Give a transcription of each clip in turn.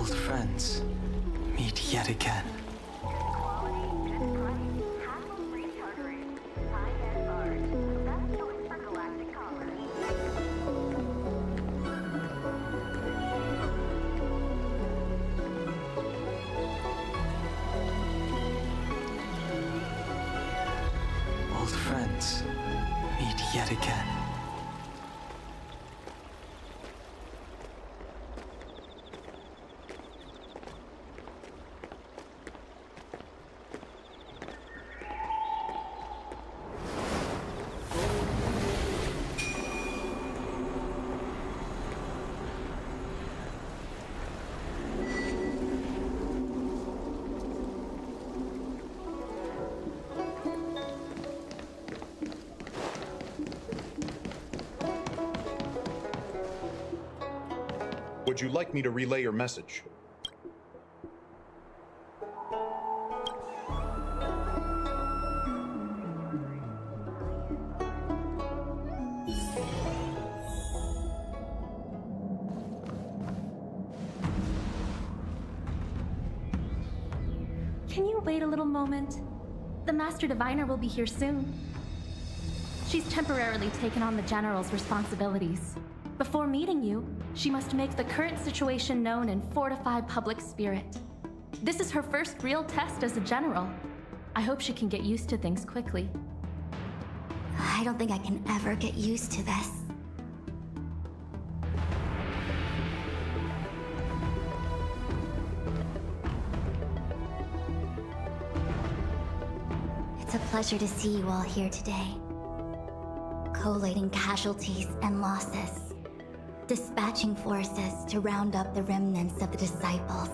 Old friends, meet yet again. Old friends, meet yet again. Would you like me to relay your message? Can you wait a little moment? The Master Diviner will be here soon. She's temporarily taken on the General's responsibilities. Before meeting you, she must make the current situation known and fortify public spirit. This is her first real test as a General. I hope she can get used to things quickly. I don't think I can ever get used to this. It's a pleasure to see you all here today. Collating casualties and losses. Dispatching forces to round up the remnants of the disciples.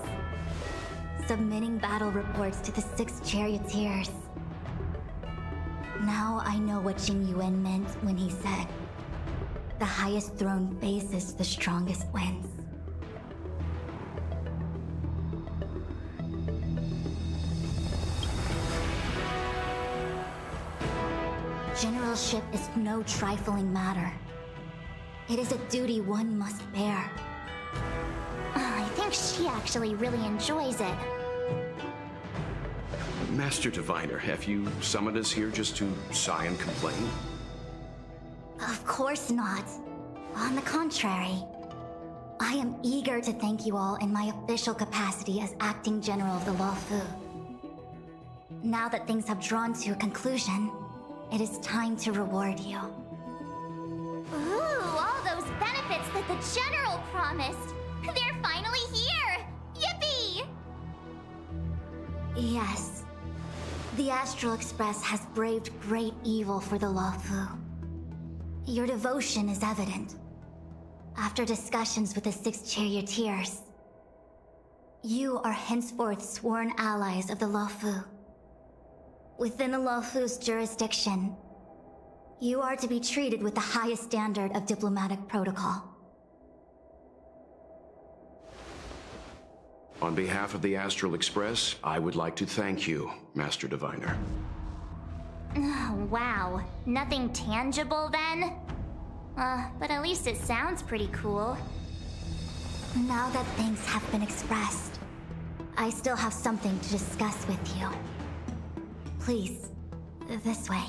Submitting battle reports to the 6 charioteers. Now I know what Jing Yuan meant when he said, "The highest throne faces the strongest wins." Generalship is no trifling matter. It is a duty one must bear. I think she actually really enjoys it. Master Diviner, have you summoned us here just to sigh and complain? Of course not. On the contrary, I am eager to thank you all in my official capacity as acting general of the Luofu. Now that things have drawn to a conclusion, it is time to reward you. Ooh, all those benefits that the General promised! They're finally here! Yippee! Yes. The Astral Express has braved great evil for the Luofu. Your devotion is evident. After discussions with the 6 charioteers, you are henceforth sworn allies of the Luofu. Within the Luofu's jurisdiction, you are to be treated with the highest standard of diplomatic protocol. On behalf of the Astral Express, I would like to thank you, Master Diviner. Oh, wow. Nothing tangible then? But at least it sounds pretty cool. Now that things have been expressed, I still have something to discuss with you. Please, this way.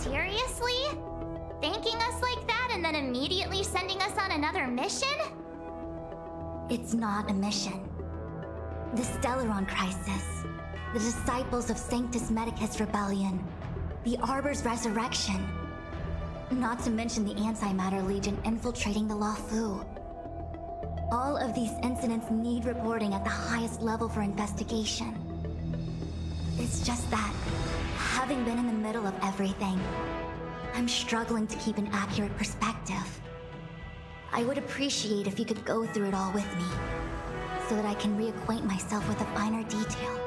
Seriously? Thanking us like that and then immediately sending us on another mission? It's not a mission. The Stellaron Crisis, the Disciples of Sanctus Medicus Rebellion, the Arbor's Resurrection, not to mention the Antimatter Legion infiltrating the Luofu. All of these incidents need reporting at the highest level for investigation. It's just that, having been in the middle of everything, I'm struggling to keep an accurate perspective. I would appreciate if you could go through it all with me, so that I can reacquaint myself with a finer detail.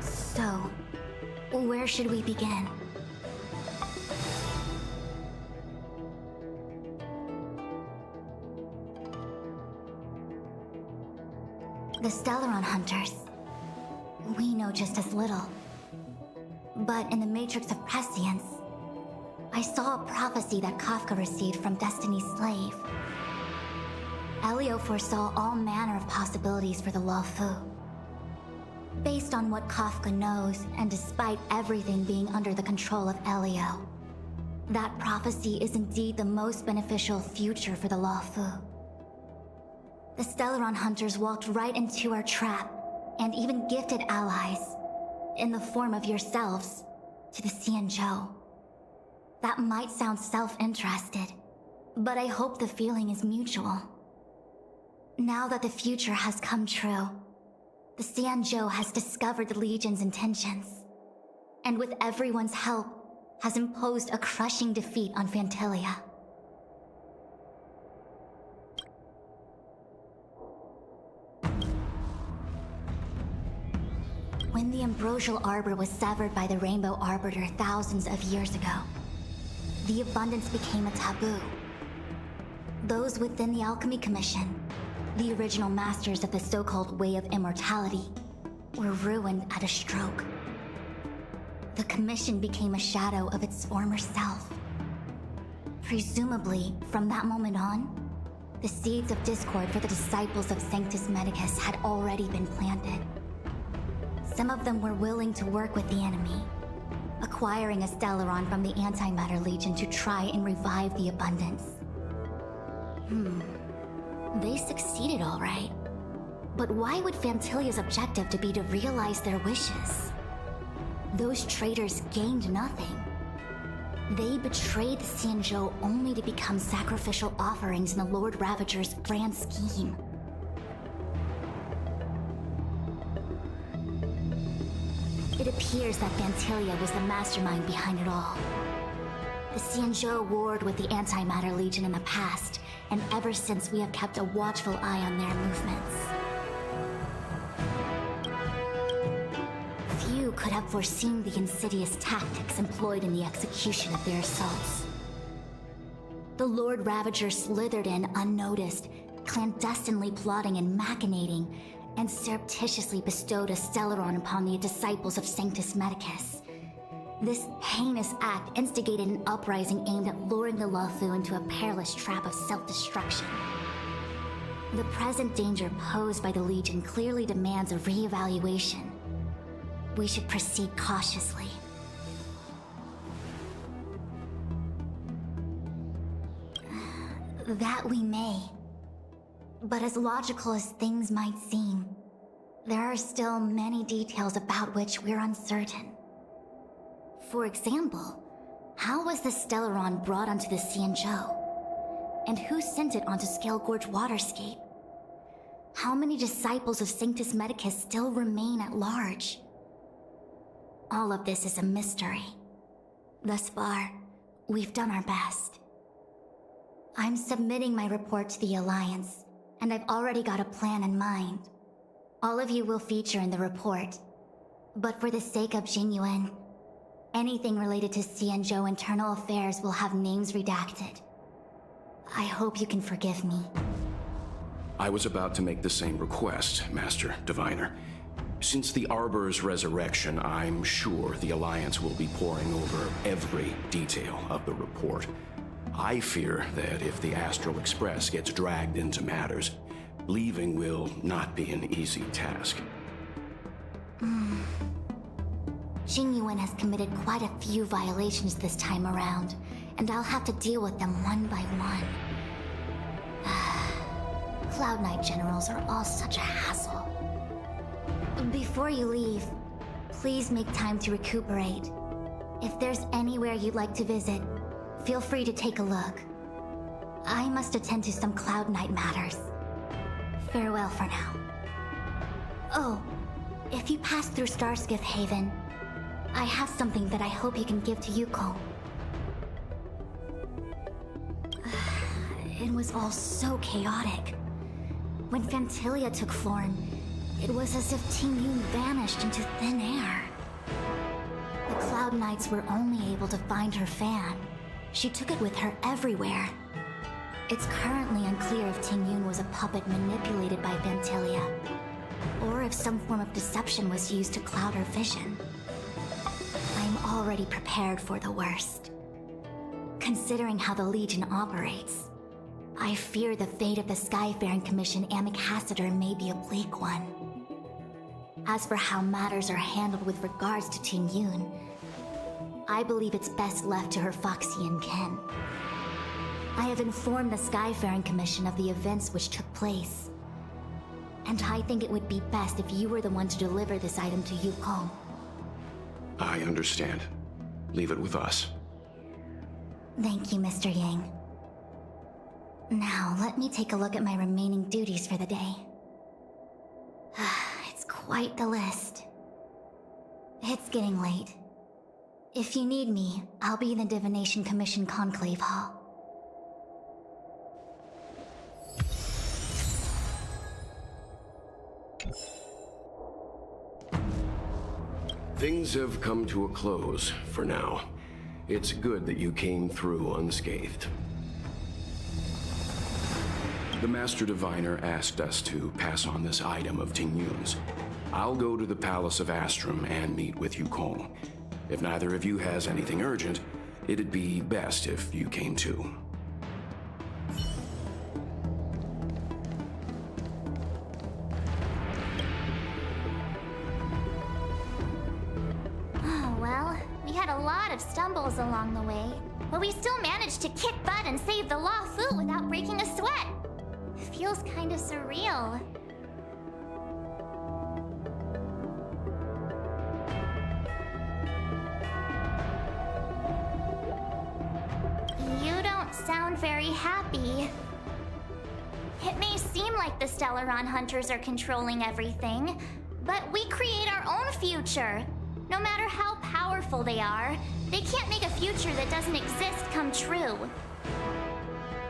So, where should we begin? The Stellaron Hunters. We know just as little. But in the Matrix of Prescience, I saw a prophecy that Kafka received from Destiny's slave. Elio foresaw all manner of possibilities for the Luofu. Based on what Kafka knows, and despite everything being under the control of Elio, that prophecy is indeed the most beneficial future for the Luofu. The Stellaron Hunters walked right into our trap, and even gifted allies, in the form of yourselves, to the Xianzhou. That might sound self-interested, but I hope the feeling is mutual. Now that the future has come true, the Xianzhou has discovered the Legion's intentions, and with everyone's help, has imposed a crushing defeat on Phantilia. When the Ambrosial Arbor was severed by the Rainbow Arbiter thousands of years ago, the abundance became a taboo. Those within the Alchemy Commission, the original masters of the so-called Way of Immortality, were ruined at a stroke. The Commission became a shadow of its former self. Presumably, from that moment on, the seeds of discord for the disciples of Sanctus Medicus had already been planted. Some of them were willing to work with the enemy, acquiring a Stellaron from the Antimatter Legion to try and revive the abundance. They succeeded all right. But why would Phantilia's objective to be to realize their wishes? Those traitors gained nothing. They betrayed the Xianzhou only to become sacrificial offerings in the Lord Ravager's grand scheme. It appears that Phantilia was the mastermind behind it all. The Xianzhou warred with the Antimatter Legion in the past, and ever since we have kept a watchful eye on their movements. Few could have foreseen the insidious tactics employed in the execution of their assaults. The Lord Ravager slithered in unnoticed, clandestinely plotting and machinating, and surreptitiously bestowed a Stellaron upon the disciples of Sanctus Medicus. This heinous act instigated an uprising aimed at luring the Luofu into a perilous trap of self-destruction. The present danger posed by the Legion clearly demands a re-evaluation. We should proceed cautiously. That we may. But as logical as things might seem, there are still many details about which we're uncertain. For example, how was the Stellaron brought onto the Xianzhou? And who sent it onto Scale Gorge Waterscape? How many disciples of Sanctus Medicus still remain at large? All of this is a mystery. Thus far, we've done our best. I'm submitting my report to the Alliance, and I've already got a plan in mind. All of you will feature in the report. But for the sake of Jingyuan, anything related to Xianzhou internal affairs will have names redacted. I hope you can forgive me. I was about to make the same request, Master Diviner. Since the Arbor's resurrection, I'm sure the Alliance will be poring over every detail of the report. I fear that if the Astral Express gets dragged into matters, leaving will not be an easy task. Jingyuan has committed quite a few violations this time around, and I'll have to deal with them one by one. Cloud Knight generals are all such a hassle. Before you leave, please make time to recuperate. If there's anywhere you'd like to visit, feel free to take a look. I must attend to some Cloud Knight matters. Farewell for now. Oh, if you pass through Starskiff Haven, I have something that I hope you can give to Yuko. It was all so chaotic. When Phantilia took form, it was as if Tingyun vanished into thin air. The Cloud Knights were only able to find her fan. She took it with her everywhere. It's currently unclear if Tingyun was a puppet manipulated by Phantilia, or if some form of deception was used to cloud her vision. I'm already prepared for the worst. Considering how the Legion operates, I fear the fate of the Skyfaring Commission ambassador may be a bleak one. As for how matters are handled with regards to Ting Yun, I believe it's best left to her Foxian kin. I have informed the Skyfaring Commission of the events which took place, and I think it would be best if you were the one to deliver this item to Yukong. I understand. Leave it with us. Thank you, Mr. Yang. Now, let me take a look at my remaining duties for the day. It's quite the list. It's getting late. If you need me, I'll be in the Divination Commission Conclave Hall. Things have come to a close for now. It's good that you came through unscathed. The Master Diviner asked us to pass on this item of Ting Yun's. I'll go to the Palace of Astrum and meet with Yukong. If neither of you has anything urgent, it'd be best if you came too. Oh, well, we had a lot of stumbles along the way, but we still managed to kick butt and save the Law Fu without breaking a sweat. Feels kinda surreal. You don't sound very happy. It may seem like the Stellaron Hunters are controlling everything, but we create our own future. No matter how powerful they are, they can't make a future that doesn't exist come true.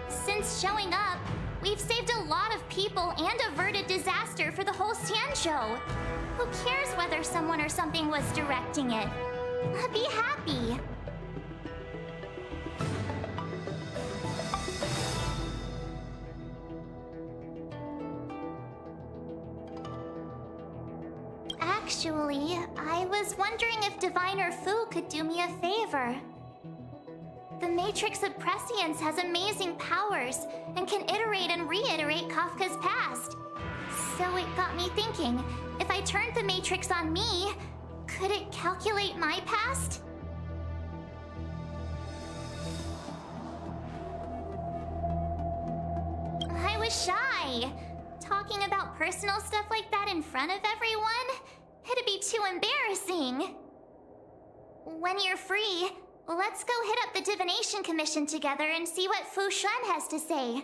Since showing up, we've saved a lot of people and averted disaster for the whole Xianzhou. Who cares whether someone or something was directing it? Be happy. Actually, I was wondering if Diviner Fu could do me a favor. The Matrix of Prescience has amazing powers and can iterate and reiterate Kafka's past. So it got me thinking, if I turned the Matrix on me, could it calculate my past? I was shy. Talking about personal stuff like that in front of everyone? It'd be too embarrassing. When you're free, let's go hit up the Divination Commission together and see what Fu Xuan has to say.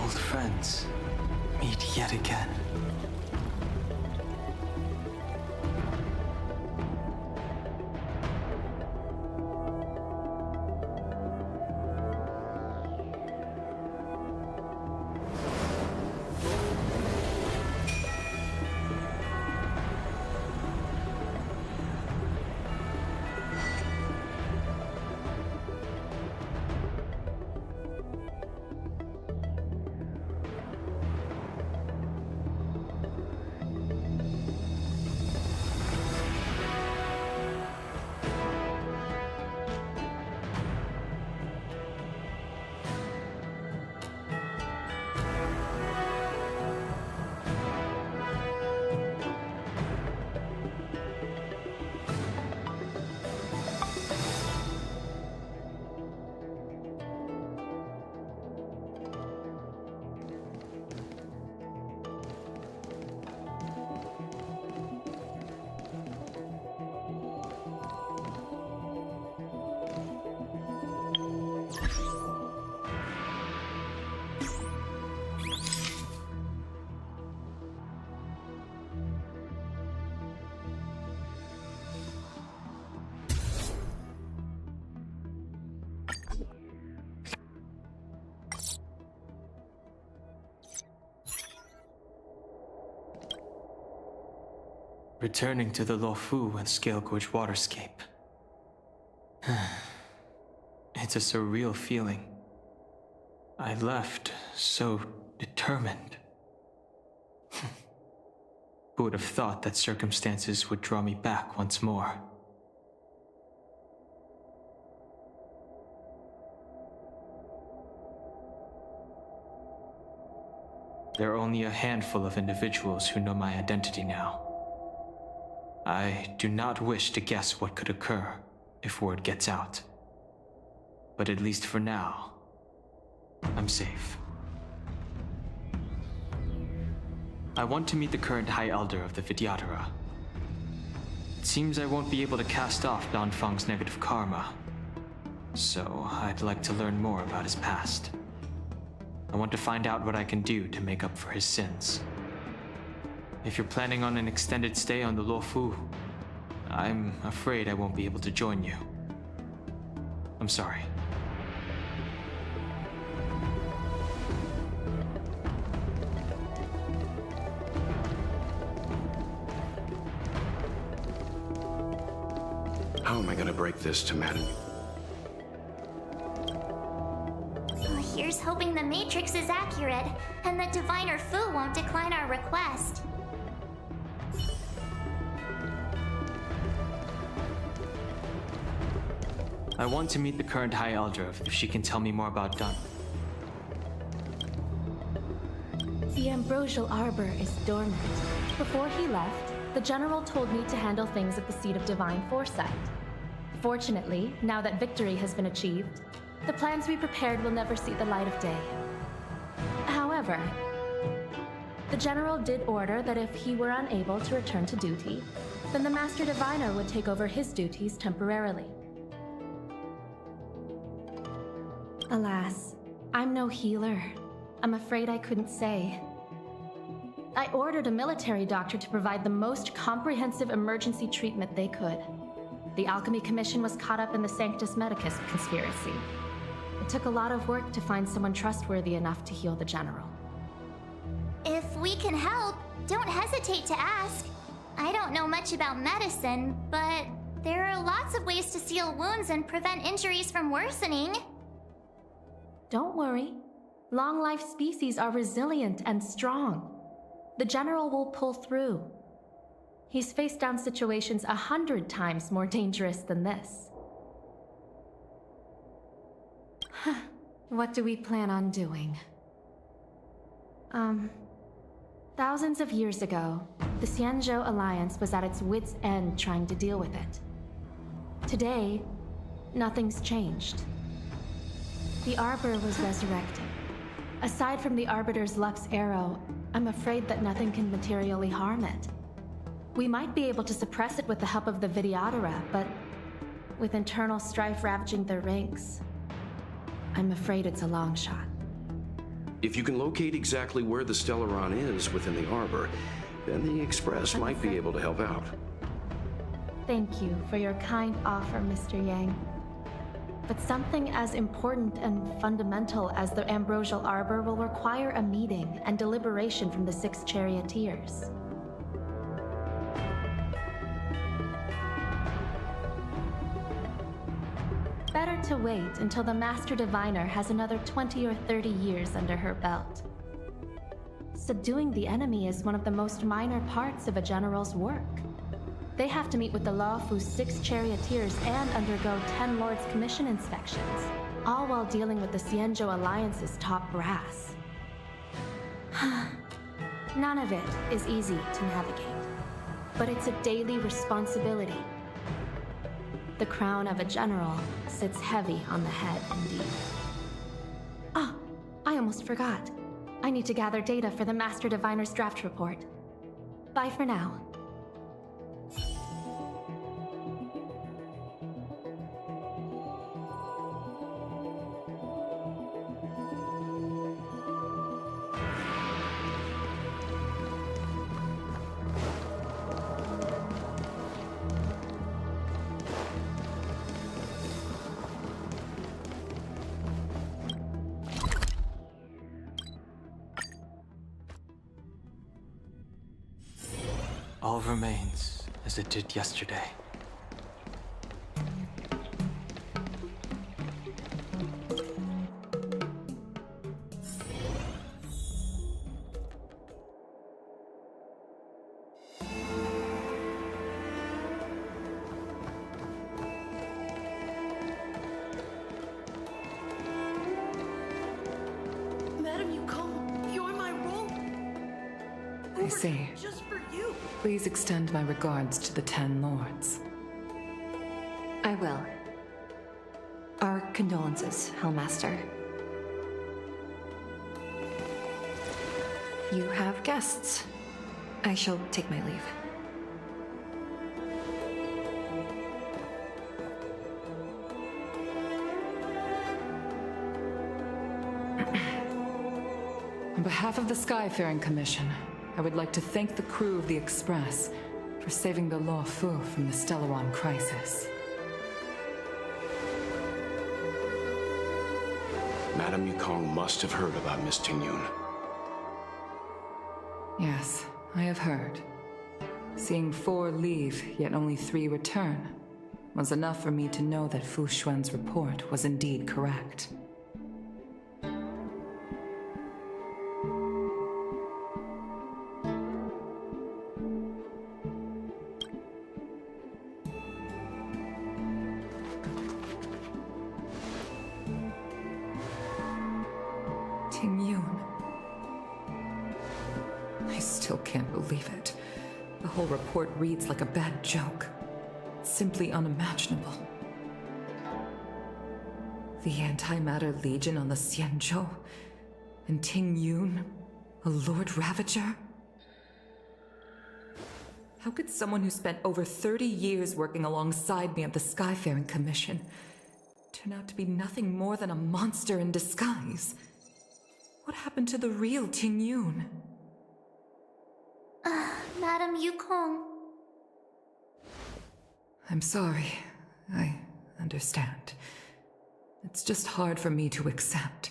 Old friends meet yet again. Returning to the Luofu and Scale Gorge waterscape. It's a surreal feeling. I left so determined. Who would have thought that circumstances would draw me back once more? There are only a handful of individuals who know my identity now. I do not wish to guess what could occur if word gets out. But at least for now, I'm safe. I want to meet the current High Elder of the Vidyadhara. It seems I won't be able to cast off Danfang's negative karma, so I'd like to learn more about his past. I want to find out what I can do to make up for his sins. If you're planning on an extended stay on the Luofu, I'm afraid I won't be able to join you. I'm sorry. How am I gonna break this to Madden? Here's hoping the Matrix is accurate, and that Diviner Fu won't decline our request. I want to meet the current High Elder if she can tell me more about Dan. The Ambrosial Arbor is dormant. Before he left, the General told me to handle things at the seat of Divine Foresight. Fortunately, now that victory has been achieved, the plans we prepared will never see the light of day. However, the General did order that if he were unable to return to duty, then the Master Diviner would take over his duties temporarily. Alas, I'm no healer. I'm afraid I couldn't say. I ordered a military doctor to provide the most comprehensive emergency treatment they could. The Alchemy Commission was caught up in the Sanctus Medicus conspiracy. It took a lot of work to find someone trustworthy enough to heal the General. If we can help, don't hesitate to ask. I don't know much about medicine, but there are lots of ways to seal wounds and prevent injuries from worsening. Don't worry. Long-life species are resilient and strong. The General will pull through. He's faced down situations 100 times more dangerous than this. What do we plan on doing? Thousands of years ago, the Xianzhou Alliance was at its wit's end trying to deal with it. Today, nothing's changed. The Arbor was resurrected. Aside from the Arbiter's Lux arrow, I'm afraid that nothing can materially harm it. We might be able to suppress it with the help of the Vidyadhara, but with internal strife ravaging their ranks, I'm afraid it's a long shot. If you can locate exactly where the Stellaron is within the Arbor, then the Express might be able to help out. Thank you for your kind offer, Mr. Yang. But something as important and fundamental as the Ambrosial Arbor will require a meeting and deliberation from the 6 charioteers. Better to wait until the Master Diviner has another 20 or 30 years under her belt. Subduing the enemy is one of the most minor parts of a general's work. They have to meet with the Luofu's 6 charioteers and undergo 10 Lords' Commission inspections, all while dealing with the Xianzhou Alliance's top brass. None of it is easy to navigate, but it's a daily responsibility. The crown of a general sits heavy on the head indeed. Ah, I almost forgot. I need to gather data for the Master Diviner's draft report. Bye for now. all remains as it did yesterday. Madam Yukong, you're my role. I see. Just for you. Please extend my regards to the 10 lords. I will. Our condolences, Hellmaster. You have guests. I shall take my leave. On behalf of the Skyfaring Commission, I would like to thank the crew of the Express for saving the Law Fu from the Stellaron crisis. Madame Yukong must have heard about Miss Tingyun. Yes, I have heard. Seeing 4 leave, yet only 3 return, was enough for me to know that Fu Xuan's report was indeed correct. Tingyun. I still can't believe it. The whole report reads like a bad joke. It's simply unimaginable. The Antimatter Legion on the Xianzhou, and Tingyun, a Lord Ravager? How could someone who spent over 30 years working alongside me at the Skyfaring Commission turn out to be nothing more than a monster in disguise? What happened to the real Tingyun? Madam Yukong. I'm sorry. I understand. It's just hard for me to accept.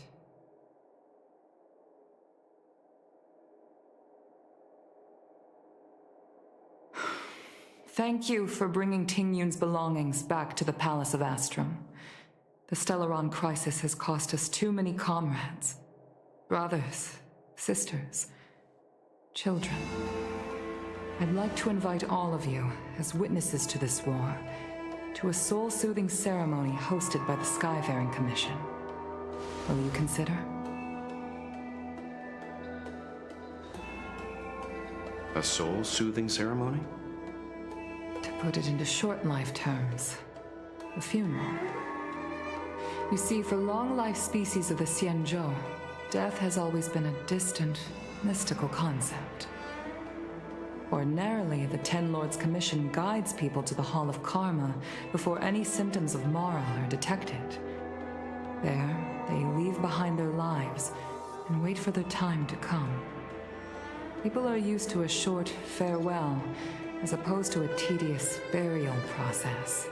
Thank you for bringing Tingyun's belongings back to the Palace of Astrum. The Stellaron crisis has cost us too many comrades. Brothers, sisters, children. I'd like to invite all of you, as witnesses to this war, to a soul-soothing ceremony hosted by the Skyfaring Commission. Will you consider? A soul-soothing ceremony? To put it into short life terms, a funeral. You see, for long-life species of the Xianzhou, death has always been a distant, mystical concept. Ordinarily, the Ten Lords Commission guides people to the Hall of Karma before any symptoms of Mara are detected. There, they leave behind their lives and wait for their time to come. People are used to a short farewell as opposed to a tedious burial process.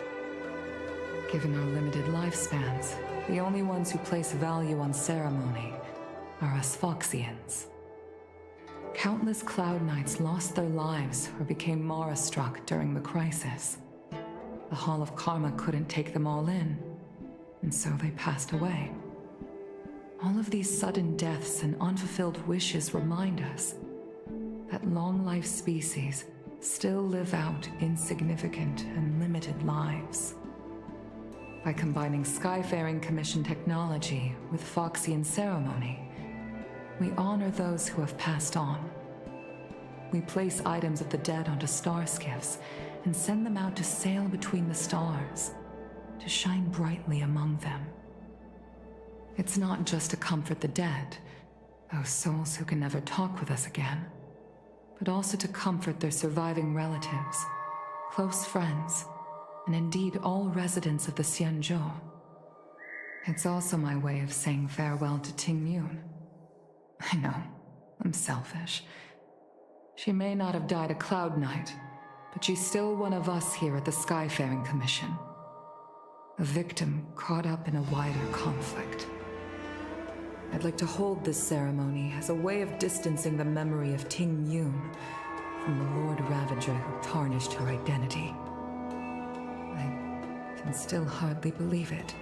Given our limited lifespans, the only ones who place value on ceremony are us Foxians. Countless Cloud Knights lost their lives or became Mara-struck during the crisis. The Hall of Karma couldn't take them all in, and so they passed away. All of these sudden deaths and unfulfilled wishes remind us that long-life species still live out insignificant and limited lives. By combining Skyfaring Commission technology with Foxian ceremony, we honor those who have passed on. We place items of the dead onto star skiffs and send them out to sail between the stars, to shine brightly among them. It's not just to comfort the dead, those souls who can never talk with us again, but also to comfort their surviving relatives, close friends, and indeed all residents of the Xianzhou. It's also my way of saying farewell to Tingyun. I know, I'm selfish. She may not have died a Cloud Knight, but she's still one of us here at the Skyfaring Commission. A victim caught up in a wider conflict. I'd like to hold this ceremony as a way of distancing the memory of Tingyun from the Lord Ravager who tarnished her identity. I can still hardly believe it.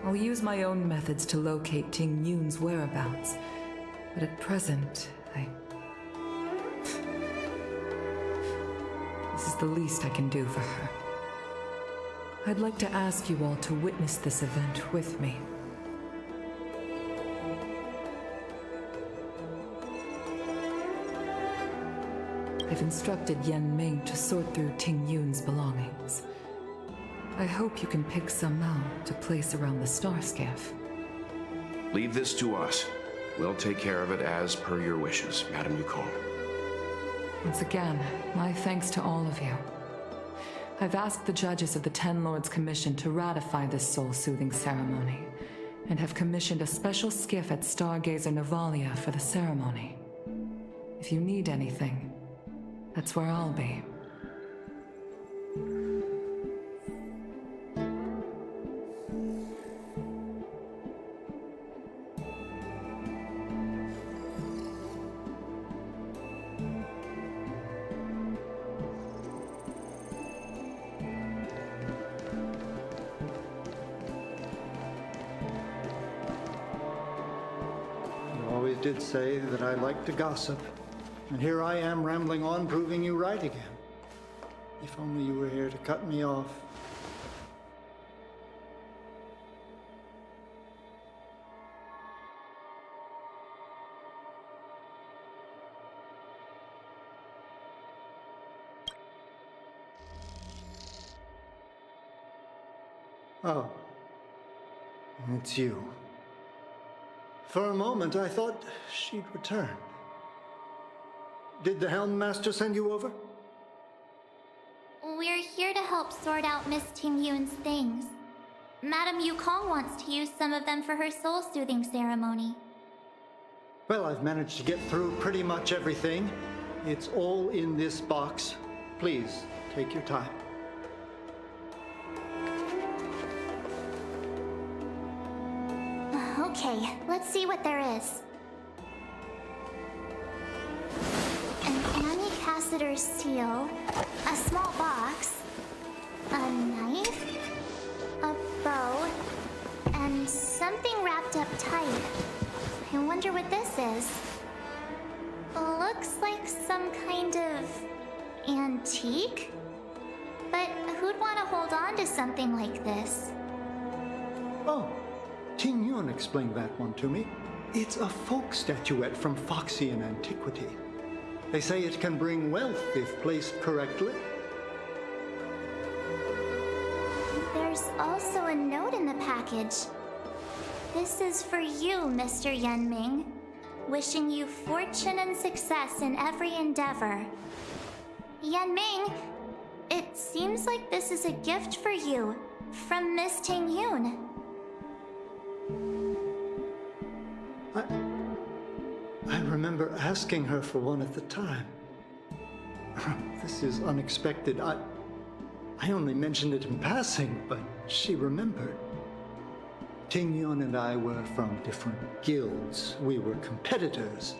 I'll use my own methods to locate Ting Yun's whereabouts, but at present, This is the least I can do for her. I'd like to ask you all to witness this event with me. I've instructed Yen Ming to sort through Ting Yun's belongings. I hope you can pick some out to place around the star skiff. Leave this to us. We'll take care of it as per your wishes, Madam Yukong. Once again, my thanks to all of you. I've asked the judges of the Ten Lords Commission to ratify this soul-soothing ceremony, and have commissioned a special skiff at Stargazer Navalia for the ceremony. If you need anything, that's where I'll be. Did say that I like to gossip, and here I am rambling on, proving you right again. If only you were here to cut me off. Oh, it's you. For a moment, I thought she'd returned. Did the Helm Master send you over? We're here to help sort out Miss Ting Yun's things. Madame Yukong wants to use some of them for her soul-soothing ceremony. Well, I've managed to get through pretty much everything. It's all in this box. Please, take your time. Okay, let's see what there is. An Annie Cassiter's seal, a small box, a knife, a bow, and something wrapped up tight. I wonder what this is. Looks like some kind of antique? But who'd want to hold on to something like this? Oh. Ting Yun explained that one to me. It's a folk statuette from Foxian antiquity. They say it can bring wealth if placed correctly. There's also a note in the package. This is for you, Mr. Yen Ming. Wishing you fortune and success in every endeavor. Yen Ming, it seems like this is a gift for you from Miss Ting Yun. I remember asking her for one at the time. This is unexpected. I only mentioned it in passing, but she remembered. Ting Yun and I were from different guilds. We were competitors,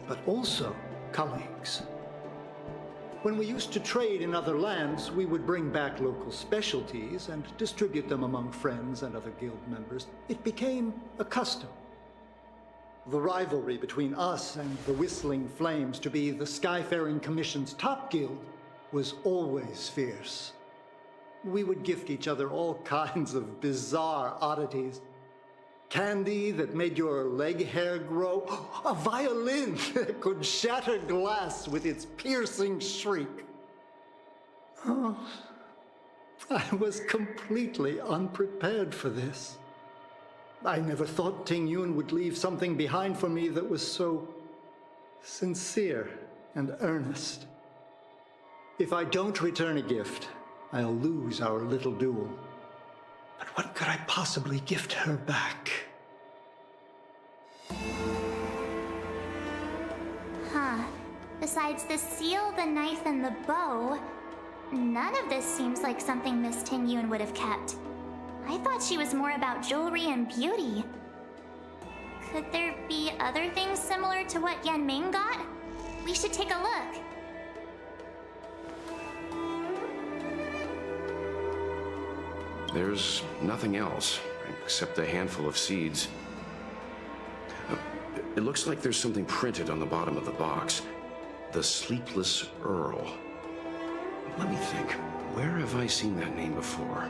but also colleagues. When we used to trade in other lands, we would bring back local specialties and distribute them among friends and other guild members. It became a custom. The rivalry between us and the Whistling Flames to be the Skyfaring Commission's top guild was always fierce. We would gift each other all kinds of bizarre oddities. Candy that made your leg hair grow. A violin that could shatter glass with its piercing shriek. Oh, I was completely unprepared for this. I never thought Ting Yun would leave something behind for me that was so sincere and earnest. If I don't return a gift, I'll lose our little duel. But what could I possibly gift her back? Huh. Besides the seal, the knife, and the bow, none of this seems like something Miss Ting Yun would have kept. I thought she was more about jewelry and beauty. Could there be other things similar to what Yen Ming got? We should take a look. There's nothing else, except a handful of seeds. It looks like there's something printed on the bottom of the box. The Sleepless Earl. Let me think. Where have I seen that name before?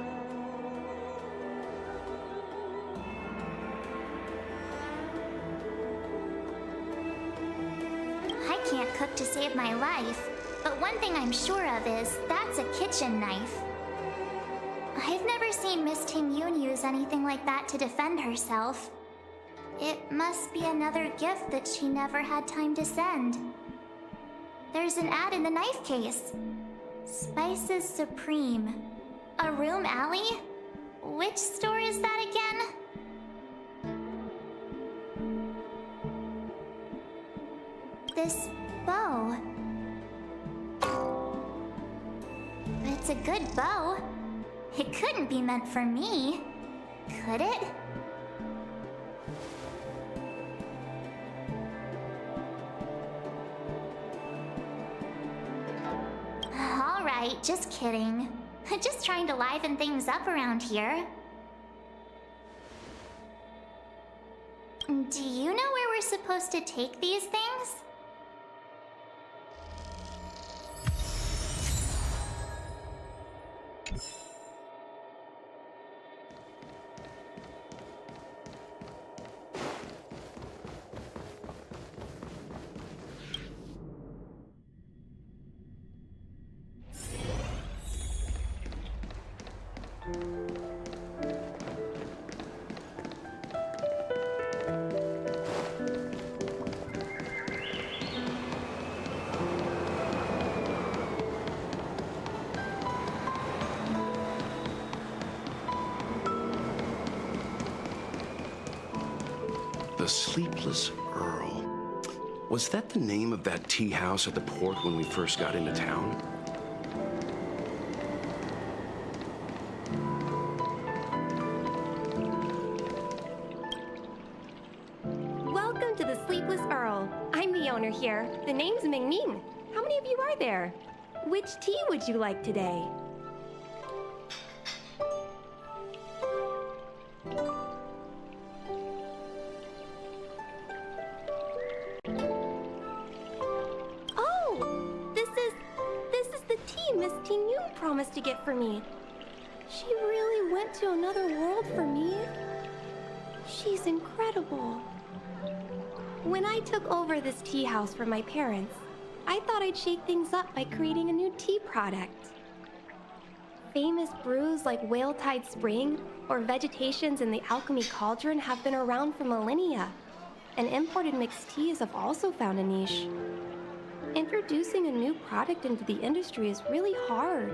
I can't cook to save my life, but one thing I'm sure of is that's a kitchen knife. I've never seen Miss Ting-Yun use anything like that to defend herself. It must be another gift that she never had time to send. There's an ad in the knife case. Spices Supreme. A room alley? Which store is that again? This bow. It's a good bow. It couldn't be meant for me, could it? All right, just kidding. Just trying to liven things up around here. Do you know where we're supposed to take these things? The Sleepless Earl. Was that the name of that tea house at the port when we first got into town? Welcome to the Sleepless Earl. I'm the owner here. The name's Ming Ming. How many of you are there? Which tea would you like today? Promised to get for me. She really went to another world for me. She's incredible. When I took over this tea house from my parents, I thought I'd shake things up by creating a new tea product. Famous brews like Whale Tide Spring or Vegetations in the Alchemy Cauldron have been around for millennia, and imported mixed teas have also found a niche. Introducing a new product into the industry is really hard.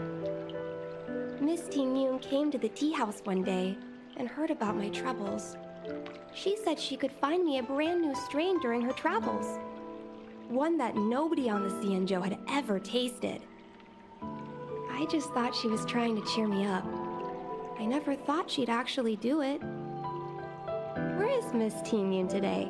Miss Ting-Yun came to the tea house one day and heard about my troubles. She said she could find me a brand new strain during her travels. One that nobody on the Xianzhou had ever tasted. I just thought she was trying to cheer me up. I never thought she'd actually do it. Where is Miss Ting-Yun today?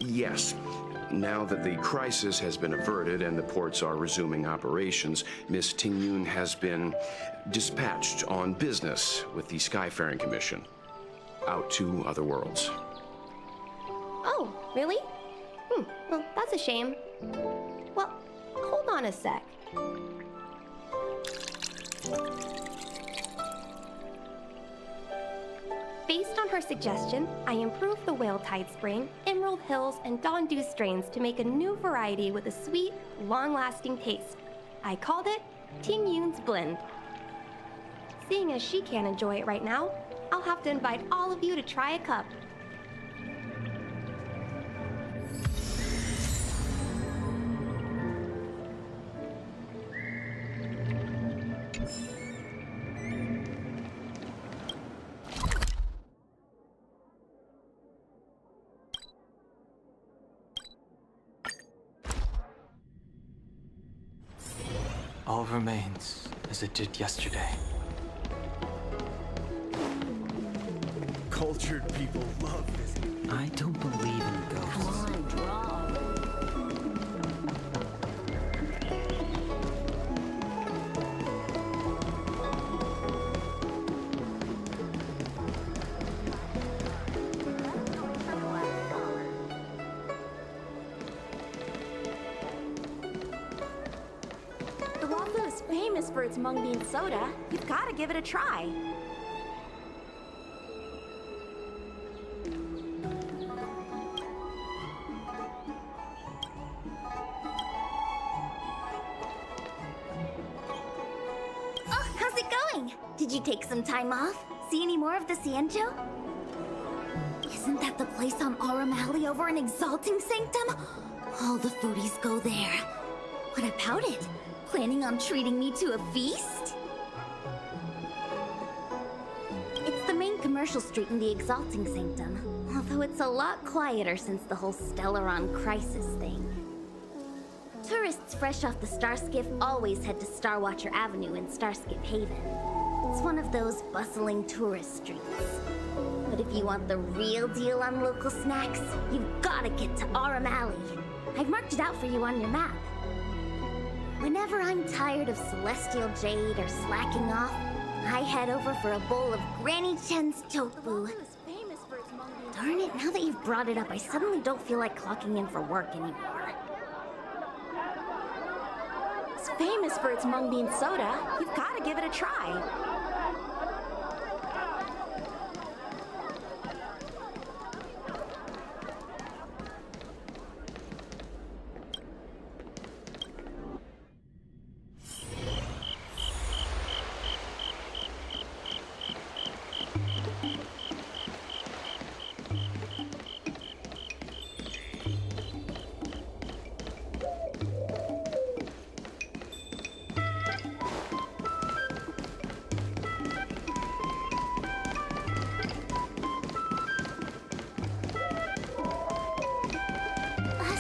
Yes. Now that the crisis has been averted and the ports are resuming operations, Miss Ting-Yun has been dispatched on business with the Skyfaring Commission out to other worlds. Oh, really? Well, that's a shame. Well, hold on a sec. Based on her suggestion, I improved the Whale Tide Spring, Emerald Hills, and Dawn Dew strains to make a new variety with a sweet, long-lasting taste. I called it Ting-Yun's Blend. Seeing as she can't enjoy it right now, I'll have to invite all of you to try a cup. All remains as it did yesterday. Cultured people love this. I don't believe in ghosts. Come on, draw. is famous for its mung bean soda. You've got to give it a try. Oh, how's it going? Did you take some time off? See any more of the Cienjo? Isn't that the place on Aurum Alley over in Exalting Sanctum? All the foodies go there. What about it? Planning on treating me to a feast? It's the main commercial street in the Exalting Sanctum, although it's a lot quieter since the whole Stellaron crisis thing. Tourists fresh off the Starskiff always head to Starwatcher Avenue in Starskiff Haven. It's one of those bustling tourist streets. But if you want the real deal on local snacks, you've gotta get to Aurum Alley. I've marked it out for you on your map. Whenever I'm tired of Celestial Jade or slacking off, I head over for a bowl of Granny Chen's tofu. Darn it, now that you've brought it up, I suddenly don't feel like clocking in for work anymore. It's famous for its mung bean soda. You've got to give it a try.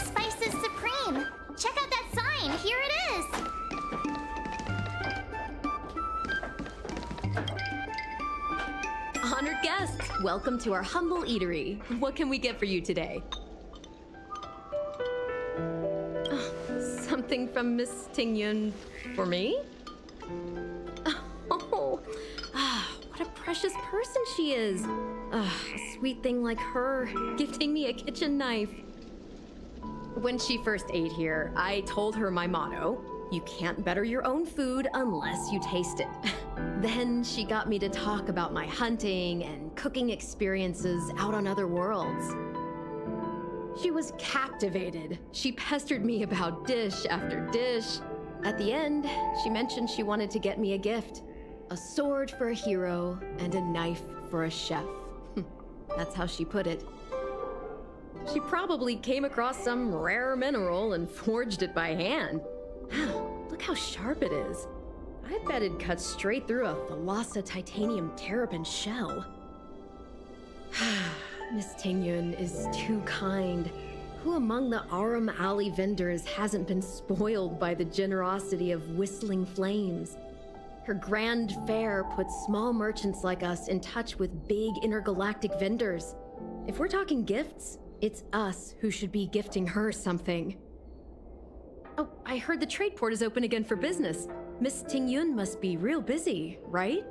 Spices Supreme! Check out that sign! Here it is! Honored guests, welcome to our humble eatery. What can we get for you today? Something from Miss Tingyun for me? Oh, what a precious person she is. A sweet thing like her, gifting me a kitchen knife. When she first ate here, I told her my motto: you can't better your own food unless you taste it. Then she got me to talk about my hunting and cooking experiences out on other worlds. She was captivated. She pestered me about dish after dish. At the end, she mentioned she wanted to get me a gift: a sword for a hero and a knife for a chef. That's how she put it. She probably came across some rare mineral and forged it by hand. Look how sharp it is. I bet it cuts straight through a Thalassa titanium terrapin shell. Miss Tingyun is too kind. Who among the Aurum Alley vendors hasn't been spoiled by the generosity of Whistling Flames? Her grand fare puts small merchants like us in touch with big intergalactic vendors. If we're talking gifts, it's us who should be gifting her something. Oh, I heard the trade port is open again for business. Miss Tingyun must be real busy, right?